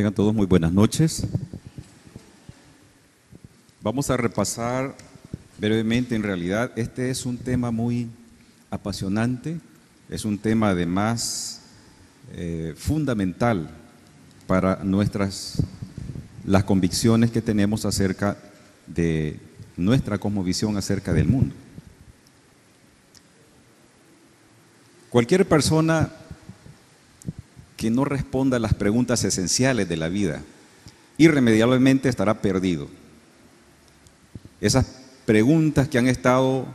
Tengan todos muy buenas noches. Vamos a repasar brevemente, en realidad, este es un tema muy apasionante, es un tema además fundamental para las convicciones que tenemos acerca de nuestra cosmovisión acerca del mundo. Cualquier persona que no responda a las preguntas esenciales de la vida, irremediablemente estará perdido. Esas preguntas que han estado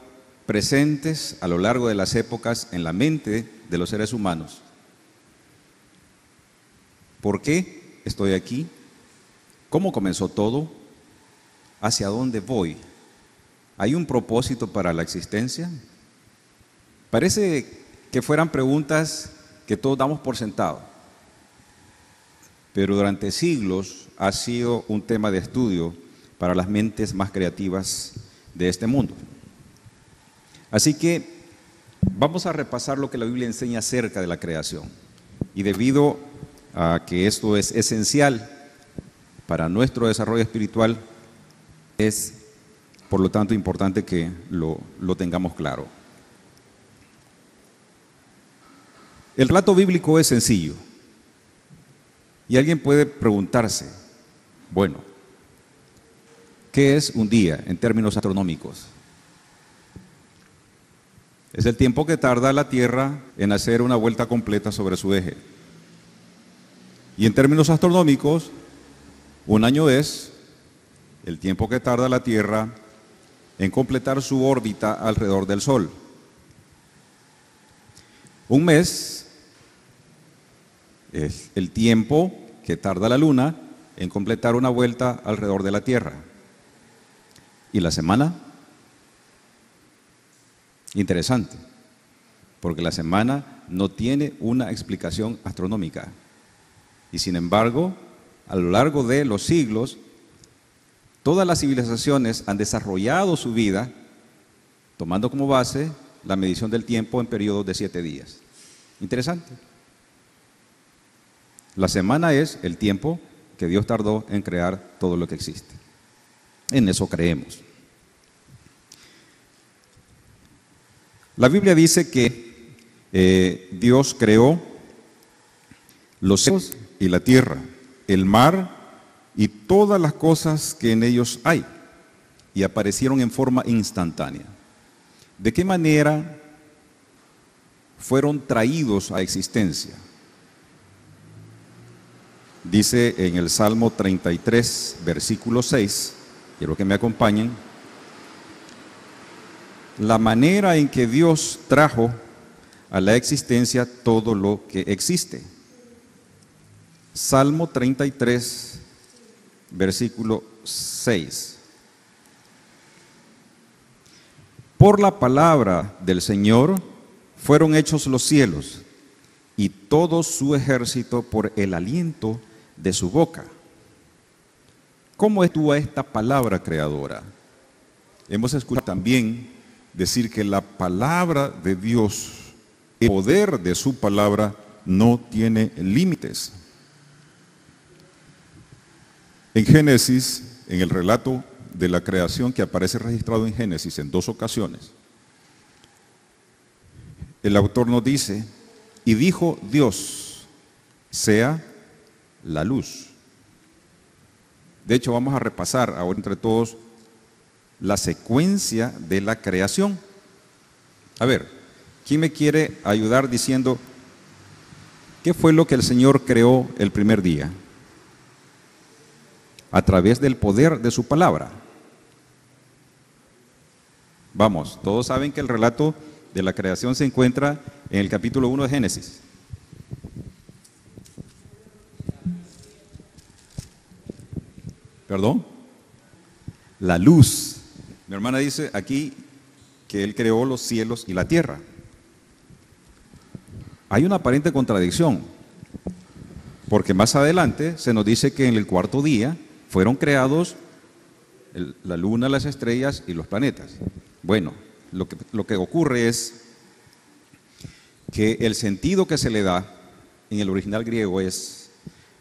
presentes a lo largo de las épocas en la mente de los seres humanos. ¿Por qué estoy aquí? ¿Cómo comenzó todo? ¿Hacia dónde voy? ¿Hay un propósito para la existencia? Parece que fueran preguntas que todos damos por sentado, pero durante siglos ha sido un tema de estudio para las mentes más creativas de este mundo. Así que vamos a repasar lo que la Biblia enseña acerca de la creación. Y debido a que esto es esencial para nuestro desarrollo espiritual, es por lo tanto importante que lo tengamos claro. El relato bíblico es sencillo. Y alguien puede preguntarse, bueno, ¿qué es un día en términos astronómicos? Es el tiempo que tarda la Tierra en hacer una vuelta completa sobre su eje. Y en términos astronómicos, un año es el tiempo que tarda la Tierra en completar su órbita alrededor del Sol. Un mes es el tiempo que tarda la Luna en completar una vuelta alrededor de la Tierra. ¿Y la semana? Interesante, porque la semana no tiene una explicación astronómica. Y sin embargo, a lo largo de los siglos, todas las civilizaciones han desarrollado su vida tomando como base la medición del tiempo en periodos de 7 días. Interesante. La semana es el tiempo que Dios tardó en crear todo lo que existe. En eso creemos. La Biblia dice que Dios creó los cielos y la tierra, el mar y todas las cosas que en ellos hay, y aparecieron en forma instantánea. ¿De qué manera fueron traídos a existencia? Dice en el Salmo 33, versículo 6, quiero que me acompañen, la manera en que Dios trajo a la existencia todo lo que existe. Salmo 33, versículo 6. Por la palabra del Señor fueron hechos los cielos y todo su ejército por el aliento de su boca. ¿Cómo actúa esta palabra creadora? Hemos escuchado también decir que la palabra de Dios, el poder de su palabra no tiene límites. En Génesis, en el relato de la creación que aparece registrado en Génesis en 2 ocasiones, el autor nos dice, y dijo Dios, sea la luz. De hecho, vamos a repasar ahora entre todos la secuencia de la creación. A ver, ¿quién me quiere ayudar diciendo qué fue lo que el Señor creó el primer día? A través del poder de su palabra. Vamos, todos saben que el relato de la creación se encuentra en el capítulo 1 de Génesis. ¿Perdón? La luz. Mi hermana dice aquí que Él creó los cielos y la tierra. Hay una aparente contradicción, porque más adelante se nos dice que en el 4º día fueron creados la luna, las estrellas y los planetas. Bueno, lo que ocurre es que el sentido que se le da en el original griego es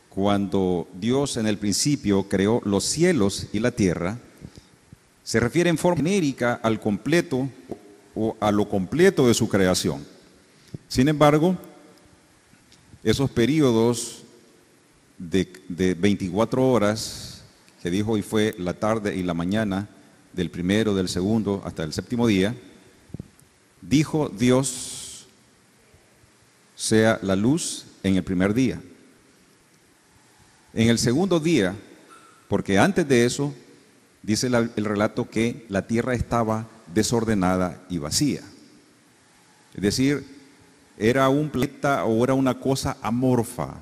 cuando Dios en el principio creó los cielos y la tierra, se refiere en forma genérica al completo o a lo completo de su creación. Sin embargo, esos periodos de 24 horas que dijo hoy fue la tarde y la mañana del primero, del segundo hasta el séptimo día, dijo Dios sea la luz en el primer día. En el segundo día, porque antes de eso, dice el relato que la tierra estaba desordenada y vacía. Es decir, era un planeta o era una cosa amorfa.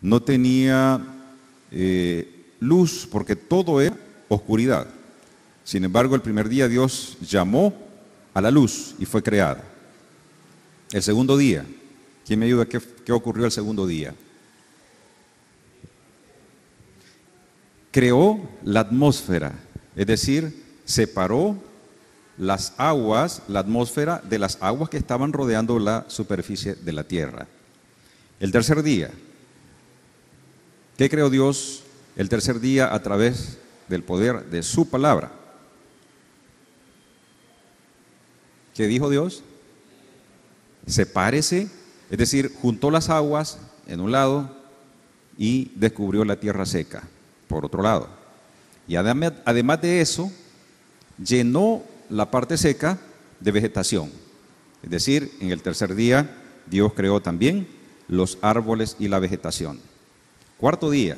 No tenía luz porque todo era oscuridad. Sin embargo, el primer día Dios llamó a la luz y fue creada. El segundo día, ¿quién me ayuda? ¿Qué ocurrió el segundo día? Creó la atmósfera, es decir, separó las aguas, la atmósfera de las aguas que estaban rodeando la superficie de la tierra. El tercer día, ¿qué creó Dios el tercer día a través del poder de su palabra? ¿Qué dijo Dios? Sepárese, es decir, juntó las aguas en un lado y descubrió la tierra seca por otro lado. Y además de eso, llenó la parte seca de vegetación. Es decir, en el tercer día, Dios creó también los árboles y la vegetación. Cuarto día,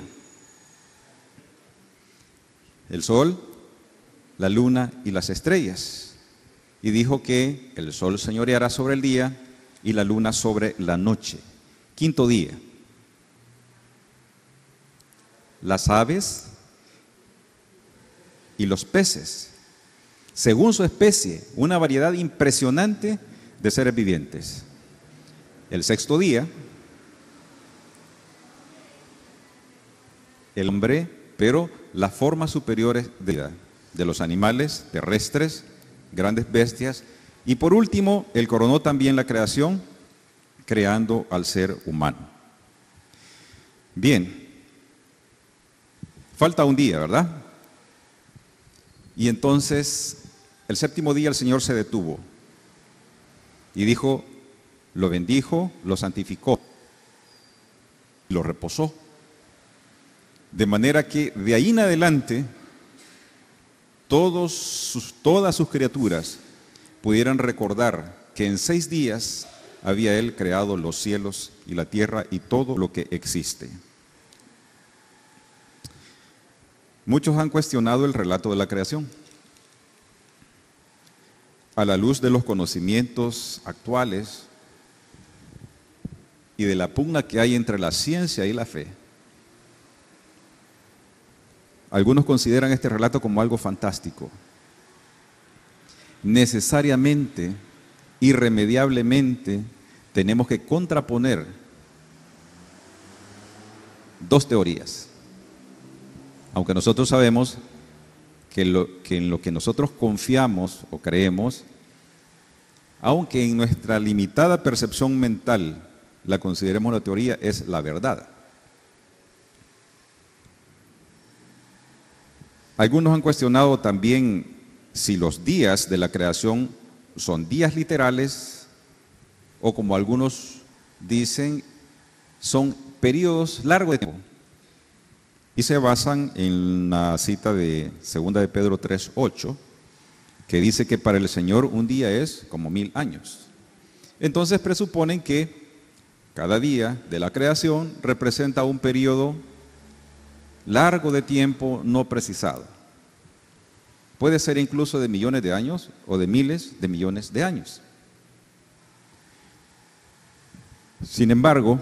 el sol, la luna y las estrellas. Y dijo que el sol señoreará sobre el día y la luna sobre la noche. Quinto día, las aves y los peces, según su especie, una variedad impresionante de seres vivientes. El sexto día, el hombre, pero las formas superiores de los animales terrestres, grandes bestias, y por último, él coronó también la creación, creando al ser humano. Bien, falta un día, ¿verdad? Y entonces, el séptimo día el Señor se detuvo y dijo, lo bendijo, lo santificó, lo reposó. De manera que de ahí en adelante, todas sus criaturas pudieran recordar que en 6 días había Él creado los cielos y la tierra y todo lo que existe. Muchos han cuestionado el relato de la creación. A la luz de los conocimientos actuales y de la pugna que hay entre la ciencia y la fe, algunos consideran este relato como algo fantástico. Necesariamente, irremediablemente, tenemos que contraponer dos teorías. Aunque nosotros sabemos que en lo que nosotros confiamos o creemos, aunque en nuestra limitada percepción mental la consideremos la teoría, es la verdad. Algunos han cuestionado también si los días de la creación son días literales o, como algunos dicen, son periodos largos de tiempo. Y se basan en la cita de 2 de Pedro 3:8, que dice que para el Señor un día es como 1000 años. Entonces presuponen que cada día de la creación representa un periodo largo de tiempo no precisado. Puede ser incluso de millones de años o de miles de millones de años. Sin embargo,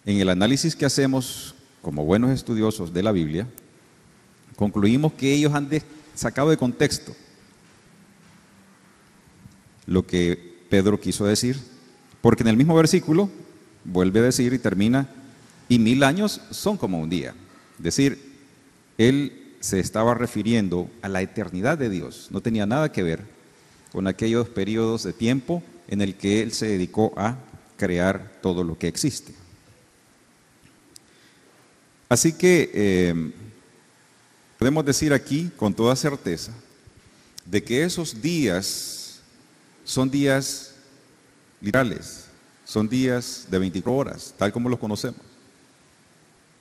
en el análisis que hacemos como buenos estudiosos de la Biblia, concluimos que ellos han sacado de contexto lo que Pedro quiso decir, porque en el mismo versículo vuelve a decir y termina, y 1000 años son como un día. Es decir, él se estaba refiriendo a la eternidad de Dios, no tenía nada que ver con aquellos periodos de tiempo en el que él se dedicó a crear todo lo que existe. Así que podemos decir aquí con toda certeza de que esos días son días literales, son días de 24 horas, tal como los conocemos.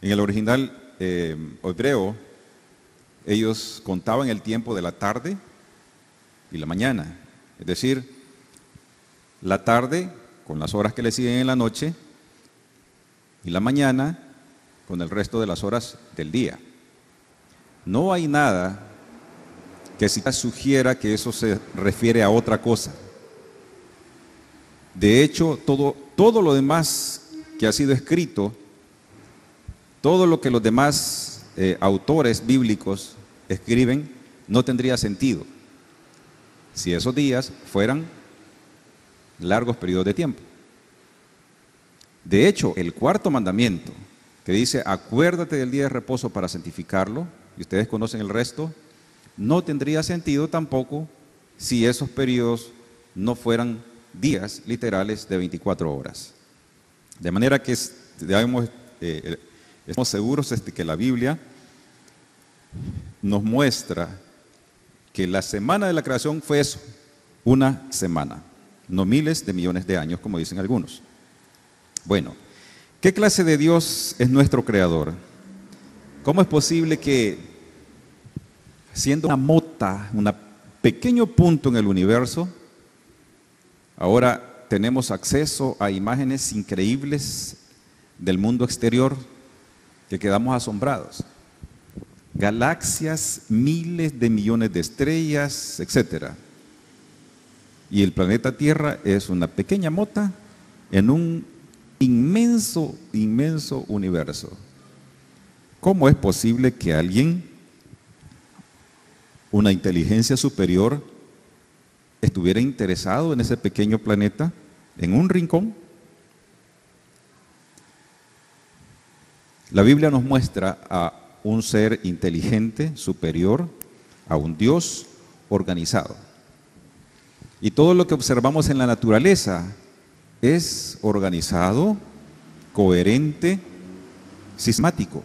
En el original hebreo, ellos contaban el tiempo de la tarde y la mañana, es decir, la tarde con las horas que le siguen en la noche y la mañana con el resto de las horas del día. No hay nada que sugiera que eso se refiere a otra cosa. De hecho, todo lo demás que ha sido escrito, todo lo que los demás autores bíblicos escriben, no tendría sentido si esos días fueran largos periodos de tiempo. De hecho, el cuarto mandamiento, que dice, acuérdate del día de reposo para santificarlo, y ustedes conocen el resto, no tendría sentido tampoco si esos periodos no fueran días literales de 24 horas. De manera que estamos seguros de que la Biblia nos muestra que la semana de la creación fue eso, una semana, no miles de millones de años, como dicen algunos. Bueno, ¿qué clase de Dios es nuestro creador? ¿Cómo es posible que, siendo una mota, un pequeño punto en el universo, ahora tenemos acceso a imágenes increíbles del mundo exterior que quedamos asombrados? Galaxias, miles de millones de estrellas, etcétera. Y el planeta Tierra es una pequeña mota en un inmenso, inmenso universo. ¿Cómo es posible que alguien, una inteligencia superior, estuviera interesado en ese pequeño planeta, en un rincón? La Biblia nos muestra a un ser inteligente, superior, a un Dios organizado. Y todo lo que observamos en la naturaleza es organizado, coherente, sistemático.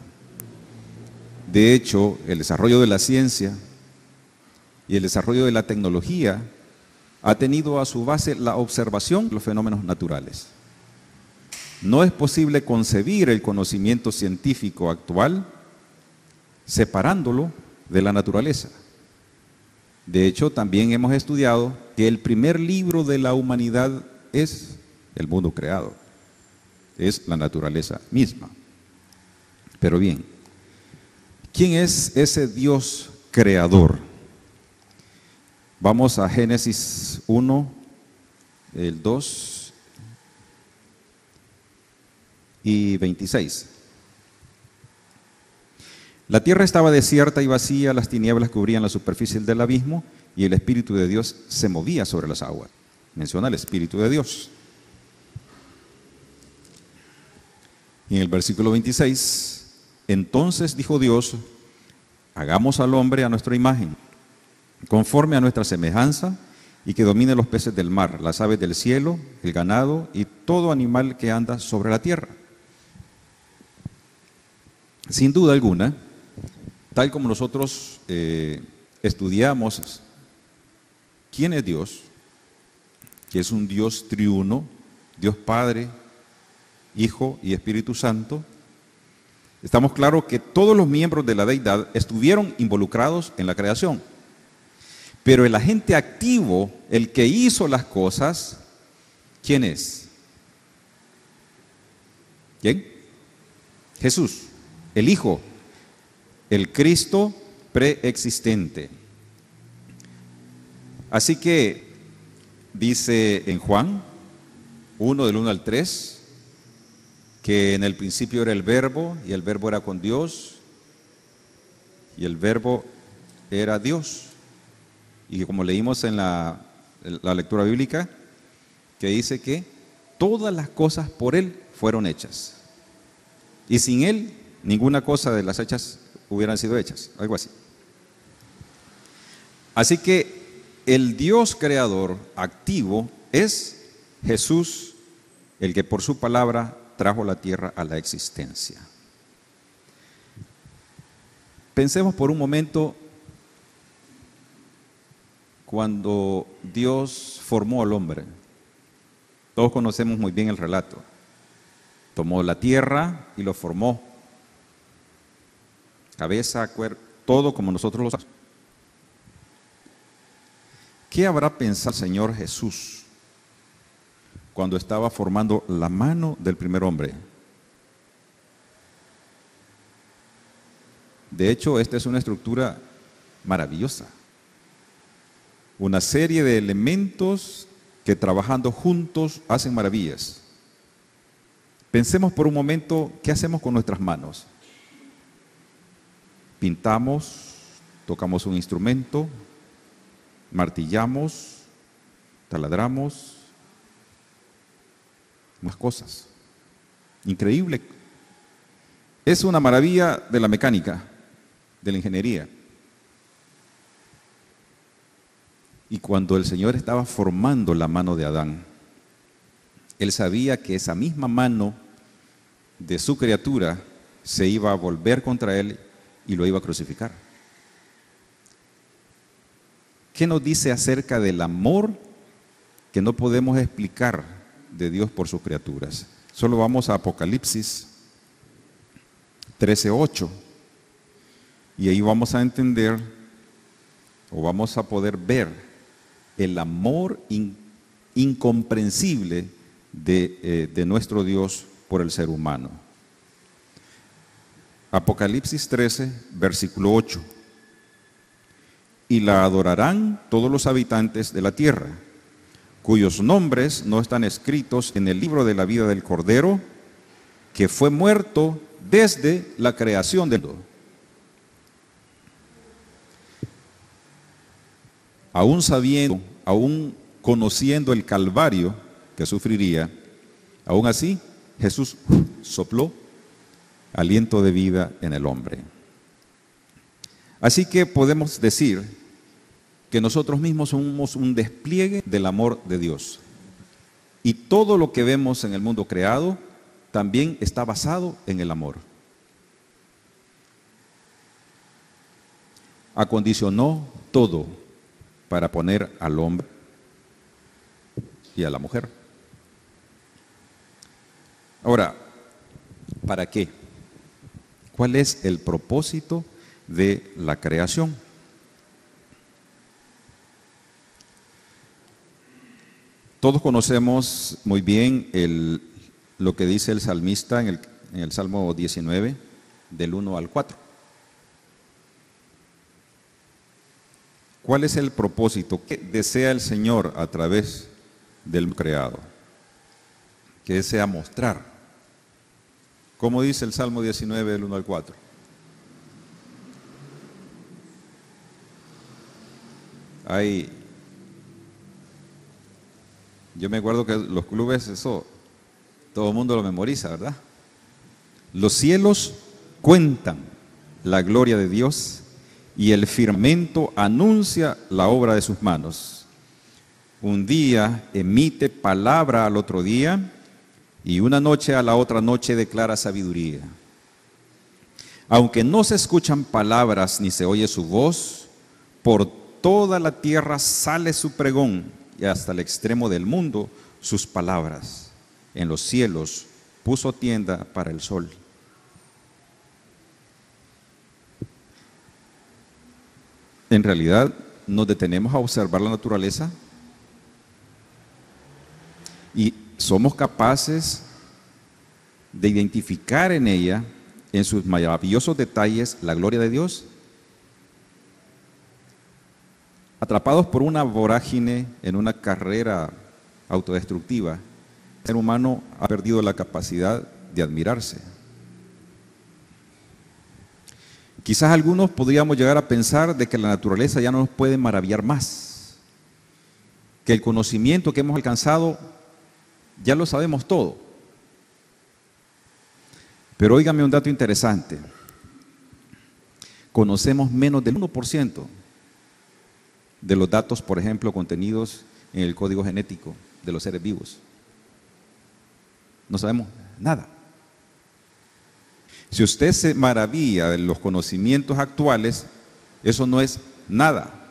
De hecho, el desarrollo de la ciencia y el desarrollo de la tecnología ha tenido a su base la observación de los fenómenos naturales. No es posible concebir el conocimiento científico actual separándolo de la naturaleza. De hecho, también hemos estudiado que el primer libro de la humanidad es el mundo creado, es la naturaleza misma. Pero bien, ¿quién es ese Dios creador? Vamos a Génesis 1, el 2 y 26. La tierra estaba desierta y vacía, las tinieblas cubrían la superficie del abismo y el Espíritu de Dios se movía sobre las aguas. Menciona el Espíritu de Dios. Y en el versículo 26, entonces dijo Dios, hagamos al hombre a nuestra imagen, conforme a nuestra semejanza, y que domine los peces del mar, las aves del cielo, el ganado y todo animal que anda sobre la tierra. Sin duda alguna, tal como nosotros estudiamos quién es Dios, que es un Dios triuno, Dios Padre, Hijo y Espíritu Santo, estamos claros que todos los miembros de la deidad estuvieron involucrados en la creación. Pero el agente activo, el que hizo las cosas, ¿quién es? ¿Quién? Jesús, el Hijo, el Cristo preexistente. Así que dice en Juan 1, del 1 al 3, que en el principio era el Verbo, y el Verbo era con Dios, y el Verbo era Dios. Y como leímos en la lectura bíblica, que dice que todas las cosas por Él fueron hechas. Y sin Él, ninguna cosa de las hechas hubieran sido hechas, algo así. Así que el Dios creador activo es Jesús, el que por su palabra trajo la tierra a la existencia. Pensemos por un momento cuando Dios formó al hombre. Todos conocemos muy bien el relato. Tomó la tierra y lo formó. Cabeza, cuerpo, todo como nosotros lo sabemos. ¿Qué habrá pensado el Señor Jesús cuando estaba formando la mano del primer hombre? De hecho, esta es una estructura maravillosa. Una serie de elementos que trabajando juntos hacen maravillas. Pensemos por un momento, ¿qué hacemos con nuestras manos? Pintamos, tocamos un instrumento, martillamos, taladramos, más cosas. Increíble. Es una maravilla de la mecánica, de la ingeniería. Y cuando el Señor estaba formando la mano de Adán, Él sabía que esa misma mano de su criatura se iba a volver contra Él y lo iba a crucificar. ¿Qué nos dice acerca del amor que no podemos explicar de Dios por sus criaturas? Solo vamos a Apocalipsis 13:8 y ahí vamos a entender o vamos a poder ver el amor incomprensible de nuestro Dios por el ser humano. Apocalipsis 13, versículo 8. Y la adorarán todos los habitantes de la tierra, cuyos nombres no están escritos en el libro de la vida del Cordero, que fue muerto desde la creación del mundo. Aún sabiendo, aún conociendo el calvario que sufriría, aún así Jesús sopló aliento de vida en el hombre. Así que podemos decir que nosotros mismos somos un despliegue del amor de Dios. Y todo lo que vemos en el mundo creado también está basado en el amor. Acondicionó todo para poner al hombre y a la mujer. Ahora, ¿para qué? ¿Cuál es el propósito de la creación? Todos conocemos muy bien lo que dice el salmista en el Salmo 19, del 1 al 4. ¿Cuál es el propósito? ¿Qué desea el Señor a través del creado? ¿Qué desea mostrar? ¿Cómo dice el Salmo 19, del 1 al 4? Yo me acuerdo que los clubes, eso, todo el mundo lo memoriza, ¿verdad? Los cielos cuentan la gloria de Dios y el firmamento anuncia la obra de sus manos. Un día emite palabra al otro día y una noche a la otra noche declara sabiduría. Aunque no se escuchan palabras ni se oye su voz, por toda la tierra sale su pregón y hasta el extremo del mundo sus palabras. En los cielos puso tienda para el sol. En realidad, nos detenemos a observar la naturaleza y somos capaces de identificar en ella, en sus maravillosos detalles, la gloria de Dios. Atrapados por una vorágine en una carrera autodestructiva, el ser humano ha perdido la capacidad de admirarse. Quizás algunos podríamos llegar a pensar de que la naturaleza ya no nos puede maravillar más, que el conocimiento que hemos alcanzado ya lo sabemos todo. Pero óigame un dato interesante. Conocemos menos del 1% de los datos, por ejemplo, contenidos en el código genético de los seres vivos. No sabemos nada. Si usted se maravilla de los conocimientos actuales, eso no es nada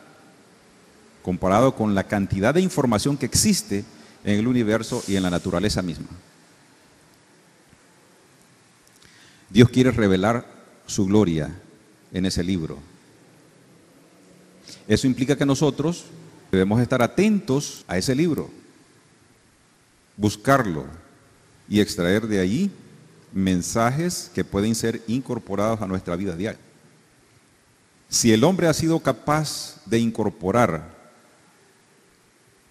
comparado con la cantidad de información que existe en el universo y en la naturaleza misma. Dios quiere revelar su gloria en ese libro. Eso implica que nosotros debemos estar atentos a ese libro, buscarlo y extraer de allí mensajes que pueden ser incorporados a nuestra vida diaria. Si el hombre ha sido capaz de incorporar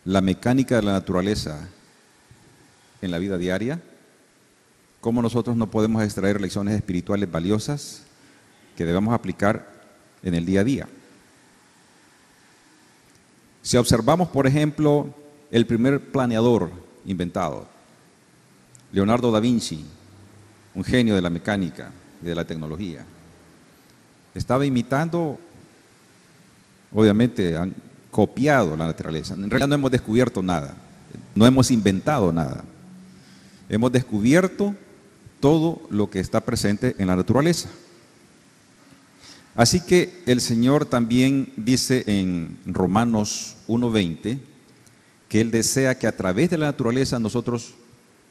la mecánica de la naturaleza en la vida diaria, ¿cómo nosotros no podemos extraer lecciones espirituales valiosas que debemos aplicar en el día a día? Si observamos, por ejemplo, el primer planeador inventado, Leonardo da Vinci, un genio de la mecánica y de la tecnología, estaba imitando, obviamente han copiado la naturaleza. En realidad no hemos descubierto nada, no hemos inventado nada. Hemos descubierto todo lo que está presente en la naturaleza. Así que el Señor también dice en Romanos 1:20 que Él desea que a través de la naturaleza nosotros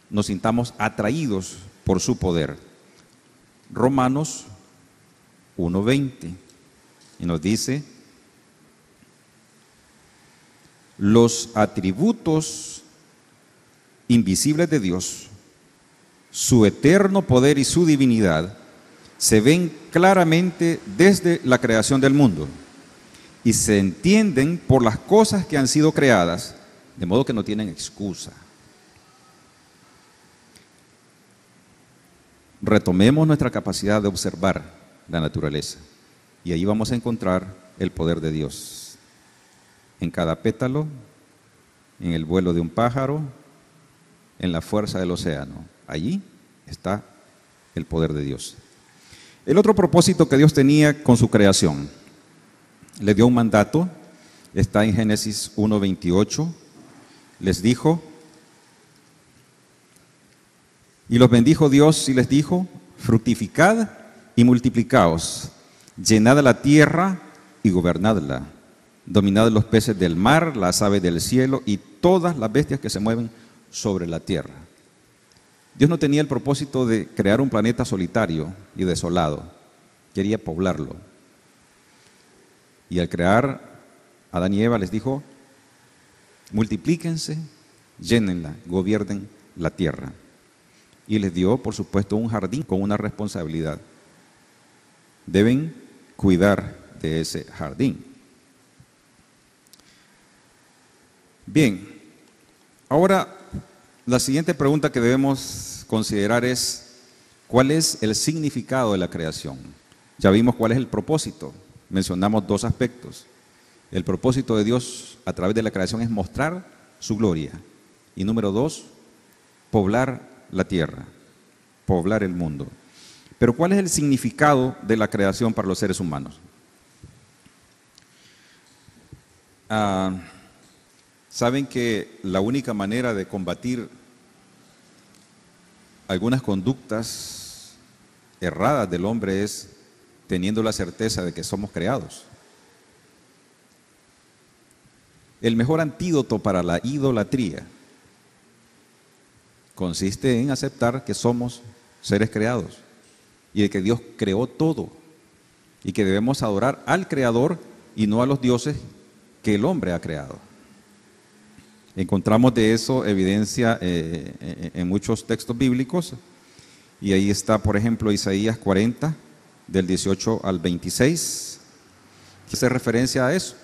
nos sintamos atraídos por su poder. Romanos 1:20 y nos dice: los atributos invisibles de Dios, su eterno poder y su divinidad, se ven claramente desde la creación del mundo y se entienden por las cosas que han sido creadas, de modo que no tienen excusa. Retomemos nuestra capacidad de observar la naturaleza y allí vamos a encontrar el poder de Dios. En cada pétalo, en el vuelo de un pájaro, en la fuerza del océano. Allí está el poder de Dios. El otro propósito que Dios tenía con su creación, le dio un mandato, está en Génesis 1:28, les dijo: y los bendijo Dios y les dijo: fructificad y multiplicaos, llenad la tierra y gobernadla, dominad los peces del mar, las aves del cielo y todas las bestias que se mueven sobre la tierra. Dios no tenía el propósito de crear un planeta solitario y desolado, quería poblarlo. Y al crear a Adán y Eva les dijo: multiplíquense, llénenla, gobiernen la tierra. Y les dio, por supuesto, un jardín con una responsabilidad. Deben cuidar de ese jardín. Bien, ahora la siguiente pregunta que debemos considerar es: ¿cuál es el significado de la creación? Ya vimos cuál es el propósito, mencionamos dos aspectos. El propósito de Dios a través de la creación es mostrar su gloria. Y número dos, poblar la tierra, poblar el mundo. Pero ¿cuál es el significado de la creación para los seres humanos? Saben que la única manera de combatir algunas conductas erradas del hombre es teniendo la certeza de que somos creados. El mejor antídoto para la idolatría consiste en aceptar que somos seres creados y de que Dios creó todo y que debemos adorar al Creador y no a los dioses que el hombre ha creado. Encontramos de eso evidencia en muchos textos bíblicos y ahí está, por ejemplo, Isaías 40, del 18 al 26, que hace referencia a eso,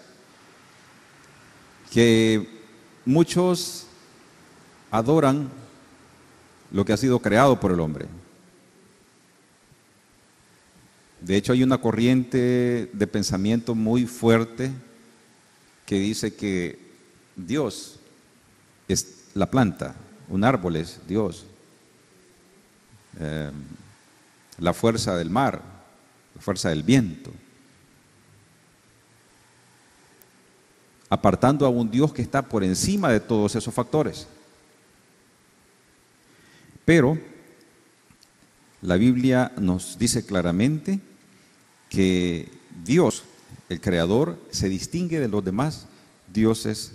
que muchos adoran lo que ha sido creado por el hombre. De hecho, hay una corriente de pensamiento muy fuerte que dice que Dios es la planta, un árbol es Dios, la fuerza del mar, la fuerza del viento, apartando a un Dios que está por encima de todos esos factores. Pero La Biblia nos dice claramente que Dios, el Creador, se distingue de los demás dioses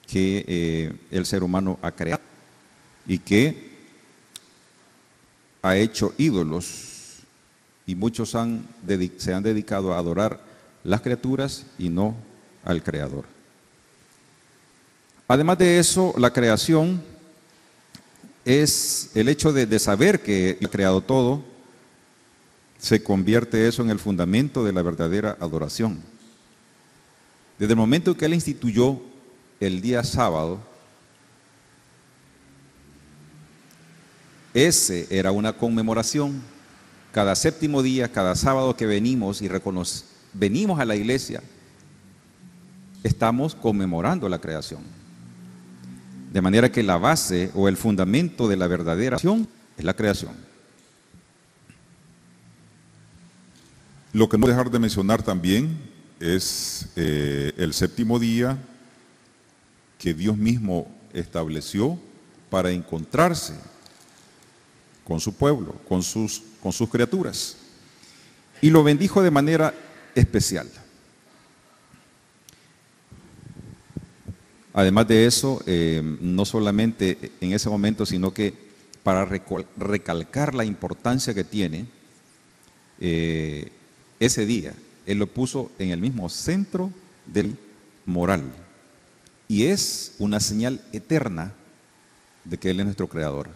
que el ser humano ha creado y que ha hecho ídolos, y muchos se han dedicado a adorar las criaturas y no al Creador. Además de eso, la creación es el hecho de saber que ha creado todo, se convierte eso en el fundamento de la verdadera adoración. Desde el momento en que Él instituyó el día sábado, ese era una conmemoración. Cada séptimo día, cada sábado que venimos y venimos a la iglesia, estamos conmemorando la creación. De manera que la base o el fundamento de la verdadera acción es la creación. Lo que no dejar de mencionar también es el séptimo día que Dios mismo estableció para encontrarse con su pueblo, con sus criaturas. Y lo bendijo de manera especial. Además de eso, no solamente en ese momento, sino que para recalcar la importancia que tiene ese día, Él lo puso en el mismo centro del moral. Y es una señal eterna de que Él es nuestro Creador.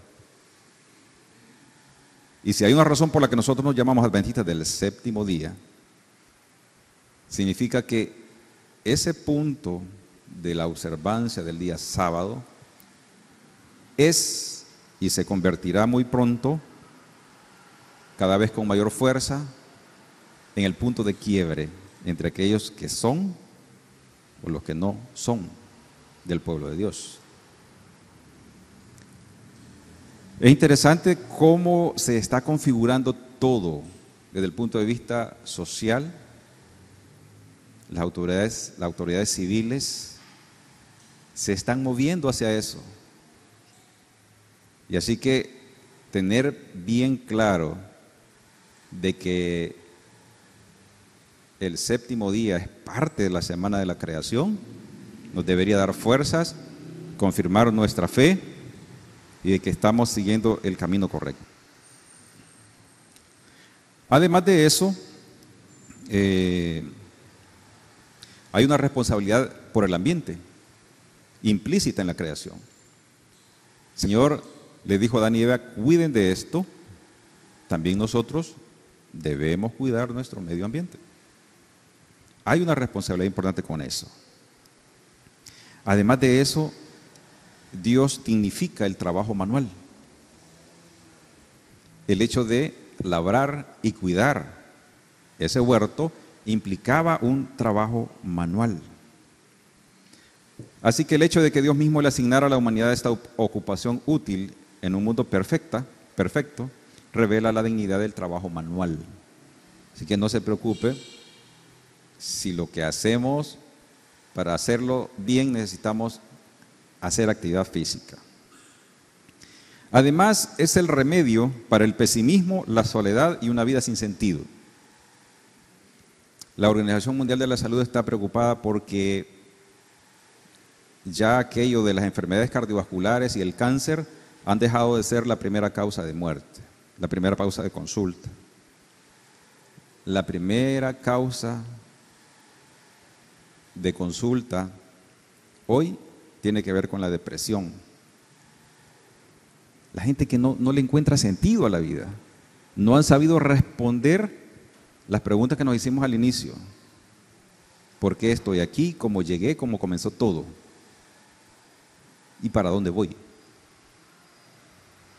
Y si hay una razón por la que nosotros nos llamamos adventistas del séptimo día, significa que ese punto de la observancia del día sábado es y se convertirá muy pronto, cada vez con mayor fuerza, en el punto de quiebre entre aquellos que son o los que no son del pueblo de Dios. Es interesante cómo se está configurando todo desde el punto de vista social. Las autoridades civiles se están moviendo hacia eso. Y así que tener bien claro de que el séptimo día es parte de la semana de la creación, nos debería dar fuerzas, confirmar nuestra fe y de que estamos siguiendo el camino correcto. Además de eso, hay una responsabilidad por el ambiente implícita en la creación. El Señor le dijo a Adán y Eva, cuiden de esto, también nosotros debemos cuidar nuestro medio ambiente. Hay una responsabilidad importante con eso. Además de eso, Dios dignifica el trabajo manual. El hecho de labrar y cuidar ese huerto implicaba un trabajo manual. Así que el hecho de que Dios mismo le asignara a la humanidad esta ocupación útil en un mundo perfecto, revela la dignidad del trabajo manual. Así que no se preocupe si lo que hacemos, para hacerlo bien necesitamos hacer actividad física. Además, es el remedio para el pesimismo, la soledad y una vida sin sentido. La Organización Mundial de la Salud está preocupada porque ya aquello de las enfermedades cardiovasculares y el cáncer han dejado de ser la primera causa de muerte, la primera causa de consulta. La primera causa de consulta hoy tiene que ver con la depresión. La gente que no le encuentra sentido a la vida, no han sabido responder las preguntas que nos hicimos al inicio. ¿Por qué estoy aquí? ¿Cómo llegué? ¿Cómo comenzó todo? ¿Y para dónde voy?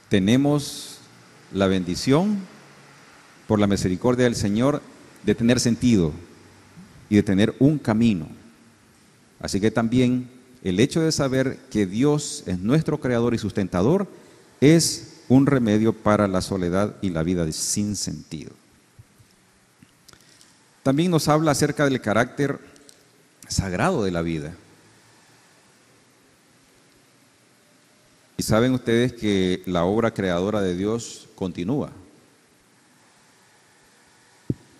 Tenemos la bendición, por la misericordia del Señor, de tener sentido y de tener un camino. Así que también el hecho de saber que Dios es nuestro creador y sustentador es un remedio para la soledad y la vida sin sentido. También nos habla acerca del carácter sagrado de la vida. Y saben ustedes que la obra creadora de Dios continúa.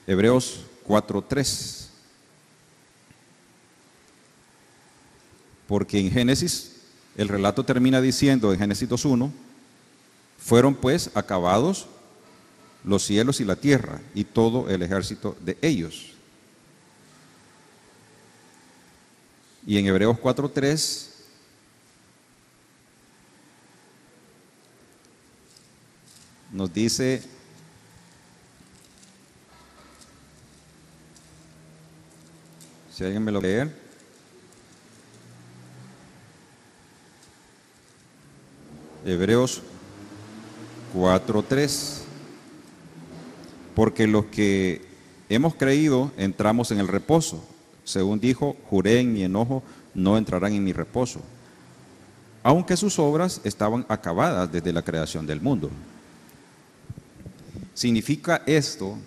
Hebreos 4:3. Porque en Génesis, el relato termina diciendo en Génesis 2:1, fueron pues acabados los cielos y la tierra y todo el ejército de ellos. Y en Hebreos 4:3 nos dice, si alguien me lo lee, Hebreos 4:3, porque los que hemos creído entramos en el reposo, según dijo, juré en mi enojo, no entrarán en mi reposo, aunque sus obras estaban acabadas desde la creación del mundo. Significa esto,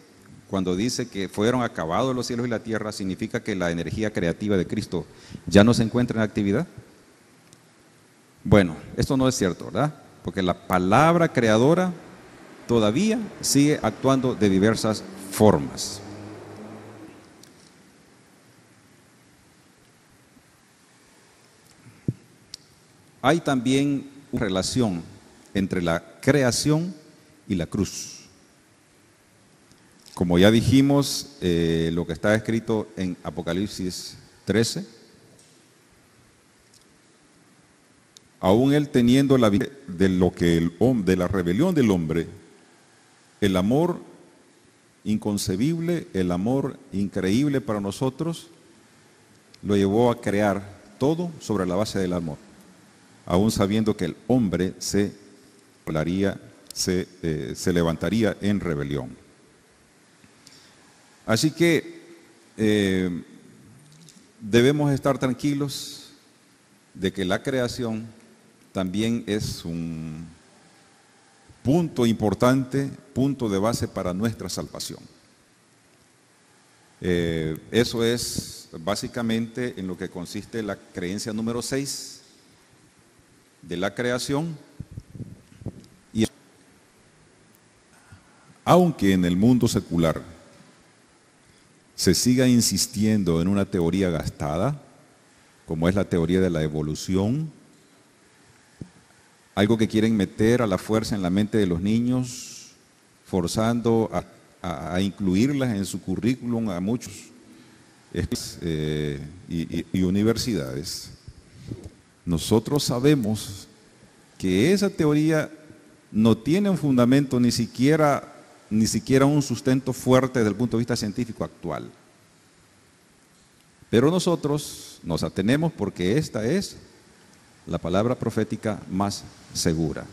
cuando dice que fueron acabados los cielos y la tierra, significa que la energía creativa de Cristo ya no se encuentra en actividad. Bueno, esto no es cierto, ¿verdad? Porque la palabra creadora todavía sigue actuando de diversas formas. Hay también una relación entre la creación y la cruz. Como ya dijimos, lo que está escrito en Apocalipsis 13, aún él teniendo la vida de lo que de la rebelión del hombre, el amor inconcebible, el amor increíble para nosotros, lo llevó a crear todo sobre la base del amor, aún sabiendo que el hombre se levantaría en rebelión. Así que debemos estar tranquilos de que la creación también es un punto importante, punto de base para nuestra salvación. Eso es básicamente en lo que consiste la creencia número 6 de la creación. Y aunque en el mundo secular se siga insistiendo en una teoría gastada, como es la teoría de la evolución, algo que quieren meter a la fuerza en la mente de los niños, forzando a incluirlas en su currículum a muchos y universidades. Nosotros sabemos que esa teoría no tiene un fundamento, ni siquiera un sustento fuerte desde el punto de vista científico actual. Pero nosotros nos atenemos porque esta es la palabra profética más segura.